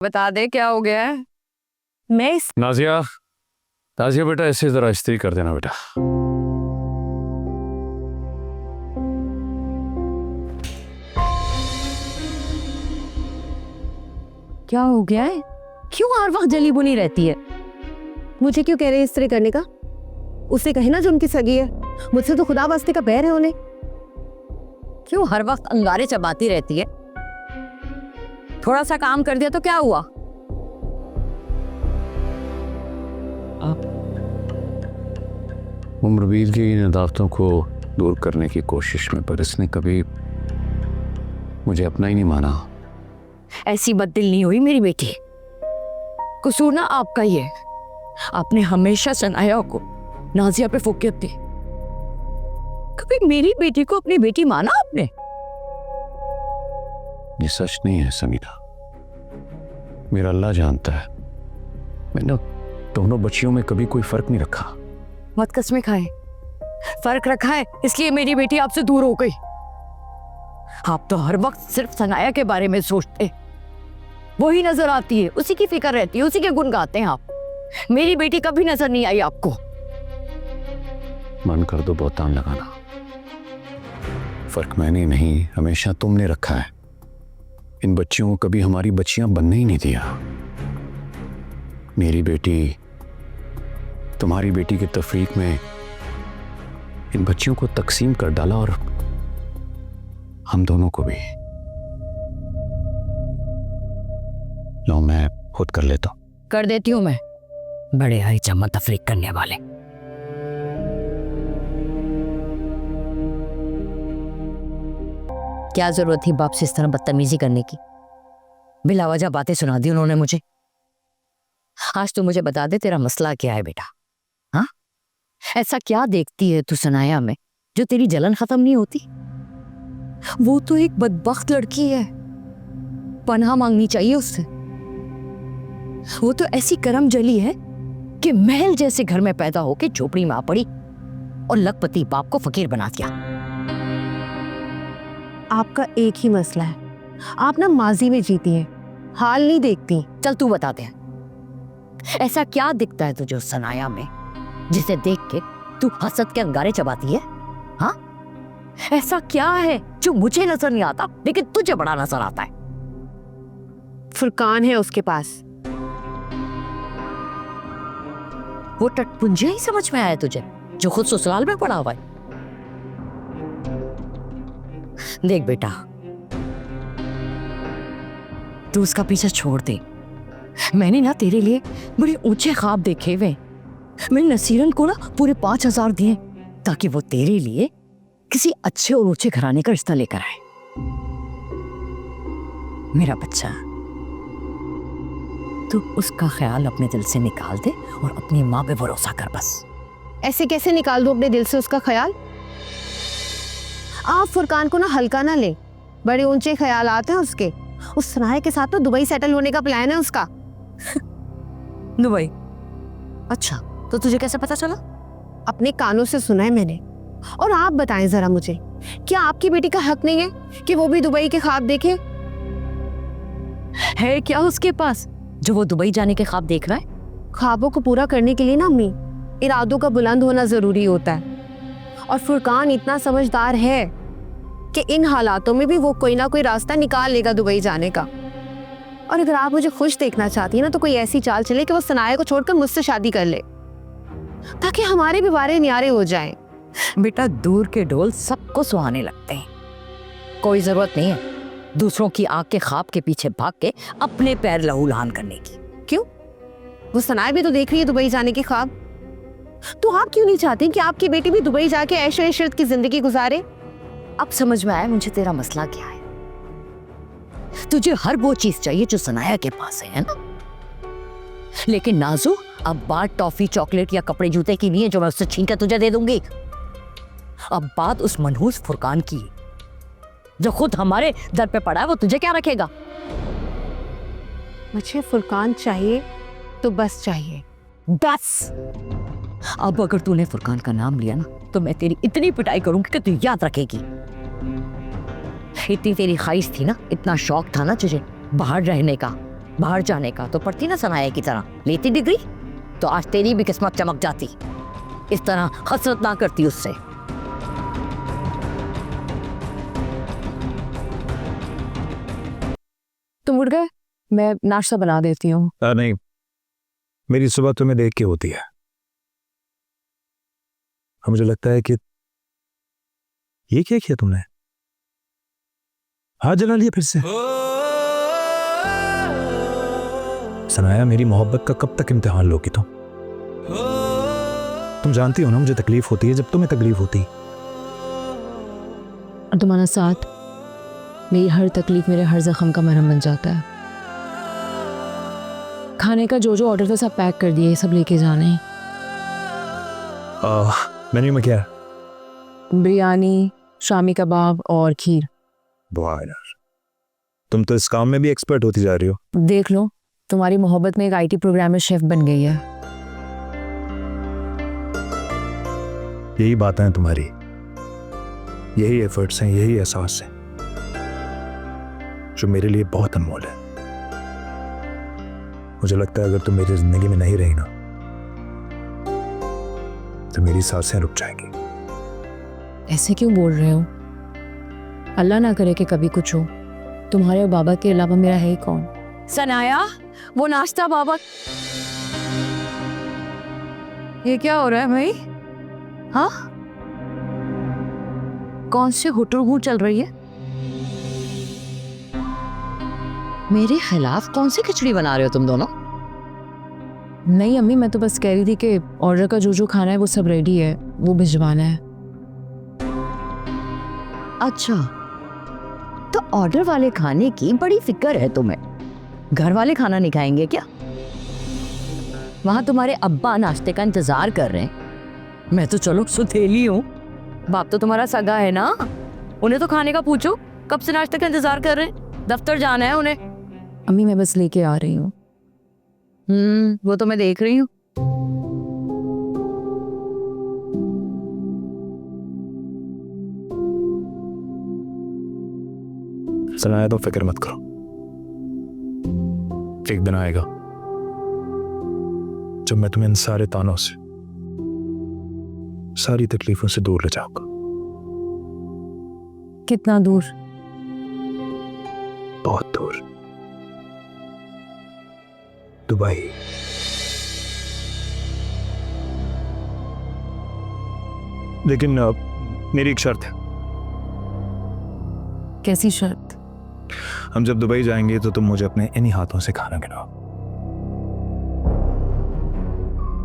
बता दे क्या हो गया है। मैं इस नाजिया, नाजिया बेटा ऐसे जरा इस्त्री कर देना बेटा। क्या हो गया है? क्यों हर वक्त जली बुनी रहती है? मुझे क्यों कह रहे हैं इस्त्री करने का? उससे कहे ना जो उनकी सगी है, मुझसे तो खुदा वास्ते का बैर है उन्हें। क्यों हर वक्त अंगारे चबाती रहती है? थोड़ा सा काम कर दिया तो क्या हुआ? उम्रवीर की इन अदावतों को दूर करने की कोशिश में, पर इसने कभी मुझे अपना ही नहीं माना। ऐसी बददिल नहीं हुई मेरी बेटी। कसूर ना आपका ही है। आपने हमेशा सनाया को नाजिया पे फोकियत दी। कभी मेरी बेटी को अपनी बेटी माना आपने? ये सच नहीं है समीरा, मेरा अल्लाह जानता है। मैंने दोनों बच्चियों में कभी कोई फर्क नहीं रखा। मत कसमें खाए। फर्क रखा है इसलिए मेरी बेटी आपसे दूर हो गई। आप तो हर वक्त सिर्फ सनाया के बारे में सोचते, वही नजर आती है, उसी की फिक्र रहती है, उसी के गुण गाते हैं आप। मेरी बेटी कभी नजर नहीं आई आपको। मन कर दो बहुतान लगाना। फर्क मैंने नहीं, हमेशा तुमने रखा है। इन बच्चियों को कभी हमारी बच्चियां बनने ही नहीं दिया। मेरी बेटी तुम्हारी बेटी के तफरीक में इन बच्चियों को तकसीम कर डाला, और हम दोनों को भी। लो मैं खुद कर लेता हूं। कर देती हूं मैं। बड़े आई चम्मा तफरीक करने वाले। क्या जरूरत थी बाप से इस तरह बदतमीजी करने की? बिला वजह बातें सुना दी उन्होंने मुझे। आज तो मुझे बता दे तेरा मसला क्या है बेटा। हाँ, ऐसा क्या देखती है तू सनाया में जो तेरी जलन खत्म नहीं होती? वो तो एक बदबख्त लड़की है, पनाह मांगनी चाहिए उससे। वो तो ऐसी करम जली है कि महल जैसे घर में पैदा होके झोपड़ी में आ पड़ी और लखपति बाप को फकीर बना दिया। आपका एक ही मसला है, आप ना माजी में जीती हैं, हाल नहीं देखती। चल तू बता दे, ऐसा क्या दिखता है तुझे उस सनाया में जिसे देख के तू हसद के अंगारे चबाती है? हाँ, ऐसा क्या है जो मुझे नजर नहीं आता लेकिन तुझे बड़ा नजर आता है? फुरकान है उसके पास। वो टटपुंजे ही समझ में आया तुझे जो खुद ससुराल में पड़ा हुआ है? देख बेटा, तू उसका पीछे छोड़ दे। मैंने ना तेरे लिए बड़े ऊंचे ख्वाब देखे हुए। मैंने नसीरन को ना पूरे 5,000 दिए ताकि वो तेरे लिए किसी अच्छे और ऊंचे घराने का रिश्ता लेकर आए। मेरा बच्चा, तू उसका ख्याल अपने दिल से निकाल दे और अपनी माँ पे भरोसा कर बस। ऐसे कैसे निकाल दो अपने दिल से उसका ख्याल? आप फुरकान को ना हल्का ना ले, बड़े ऊंचे ख्याल आते हैं उसके। उस सनाया के साथ तो दुबई सेटल होने का प्लान है उसका। दुबई? अच्छा, तो तुझे कैसे पता चला? अपने कानों से सुना है मैंने। और आप बताएं जरा मुझे, क्या आपकी बेटी का हक नहीं है कि वो भी दुबई के ख्वाब देखे? है क्या उसके पास जो वो दुबई जाने के ख्वाब देख रहा है? ख्वाबों को पूरा करने के लिए ना अम्मी, इरादों का बुलंद होना जरूरी होता है। और फुरकान इतना समझदार है कि इन हालातों में भी वो कोई ना कोई रास्ता निकाल लेगा दुबई जाने का। और अगर आप मुझे खुश देखना चाहती हैं ना, तो कोई ऐसी चाल चले कि वो सनाया को छोड़कर मुझसे शादी कर ले, ताकि हमारे भी बारे न्यारे हो जाएं। बेटा, दूर के ढोल सबको सुहाने लगते हैं। कोई जरूरत नहीं है दूसरों की आग के ख्वाब के पीछे भाग के अपने पैर लहूलहान करने की। क्यों? वो सनाया भी तो देख रही है दुबई जाने के ख्वाब। तो आप क्यों नहीं चाहती कि आपकी बेटी भी दुबई जाके ऐशो इशरत की जिंदगी गुजारे? अब समझ में आया मुझे तेरा मसला क्या है। तुझे हर वो चीज चाहिए जो सनाया के पास है ना? लेकिन नाजू, अब बात टॉफी, चॉकलेट या कपड़े जूते की नहीं है जो मैं उससे छीन कर तुझे दे दूंगी। अब बात उस मनहूस फुरकान की जो खुद हमारे दर पे पड़ा है। वो तुझे क्या रखेगा? मुझे फुरकान चाहिए तो बस चाहिए। बस। अब अगर तूने फुरकान का नाम लिया ना, तो मैं तेरी इतनी पिटाई करूंगी कि तू याद रखेगी। इतनी तेरी ख्वाहिश थी ना, इतना शौक था ना तुझे बाहर रहने का, बाहर जाने का तो पढ़ती ना सनाया की तरह, लेती डिग्री तो आज तेरी भी किस्मत चमक जाती। इस तरह हसरत ना करती उससे। तुम उठ गए? मैं नाश्ता बना देती हूँ। नहीं, मेरी सुबह तुम्हें देख के होती है। अब मुझे लगता है कि ये क्या किया तुमने? हाथ जला लिया फिर से। सनाया, मेरी मोहब्बत का कब तक इम्तिहान लोगी तुम जानती हो ना मुझे तकलीफ होती है जब तुम्हें तकलीफ होती। और तुम्हारा साथ मेरी हर तकलीफ, मेरे हर जख्म का मरहम बन जाता है। खाने का जो ऑर्डर था सब पैक कर दिए, सब लेके जाने। मेन्यू में क्या है? बिरयानी, शामी कबाब और खीर। वाह यार, तुम तो इस काम में भी एक्सपर्ट होती जा रही हो। देख लो, तुम्हारी मोहब्बत में एक IT प्रोग्राम में शेफ बन गई है। यही बातें हैं तुम्हारी, यही एफर्ट्स हैं, यही एहसास हैं जो मेरे लिए बहुत अनमोल है। मुझे लगता है अगर तुम मेरी जिंदगी में नहीं रही ना तो मेरी सांसें रुक जाएंगी। ऐसे क्यों बोल रहे हो? अल्लाह ना करे कि कभी कुछ हो। तुम्हारे और बाबा के अलावा मेरा है ही कौन? सनाया, वो नाश्ता बाबा। ये क्या हो रहा है भाई? हाँ, कौन से हुटरगू चल रही है? मेरे खिलाफ कौन सी खिचड़ी बना रहे हो तुम दोनों? नहीं अम्मी, मैं तो बस कह रही थी कि ऑर्डर का जो खाना है वो सब रेडी है, वो भिजवाना है। अच्छा, तो ऑर्डर वाले खाने की बड़ी फिक्र है तुम्हें। घर वाले खाना नहीं खाएंगे क्या? वहां तुम्हारे अब्बा नाश्ते का इंतजार कर रहे हैं। मैं तो चलो सुथेली हूँ, बाप तो तुम्हारा सगा है ना, उन्हें तो खाने का पूछो, कब से नाश्ते का इंतजार कर रहे हैं, दफ्तर जाना है उन्हें। अम्मी मैं बस लेके आ रही हूँ। वो तो मैं देख रही हूँ। सनाया, तो फिक्र मत करो, एक दिन आएगा जब मैं तुम्हें इन सारे तानों से, सारी तकलीफों से दूर ले जाऊंगा। कितना दूर? बहुत दूर, दुबई। लेकिन मेरी एक शर्त है। कैसी शर्त? हम जब दुबई जाएंगे तो तुम मुझे अपने इन्हीं हाथों से खाना खिलाओ।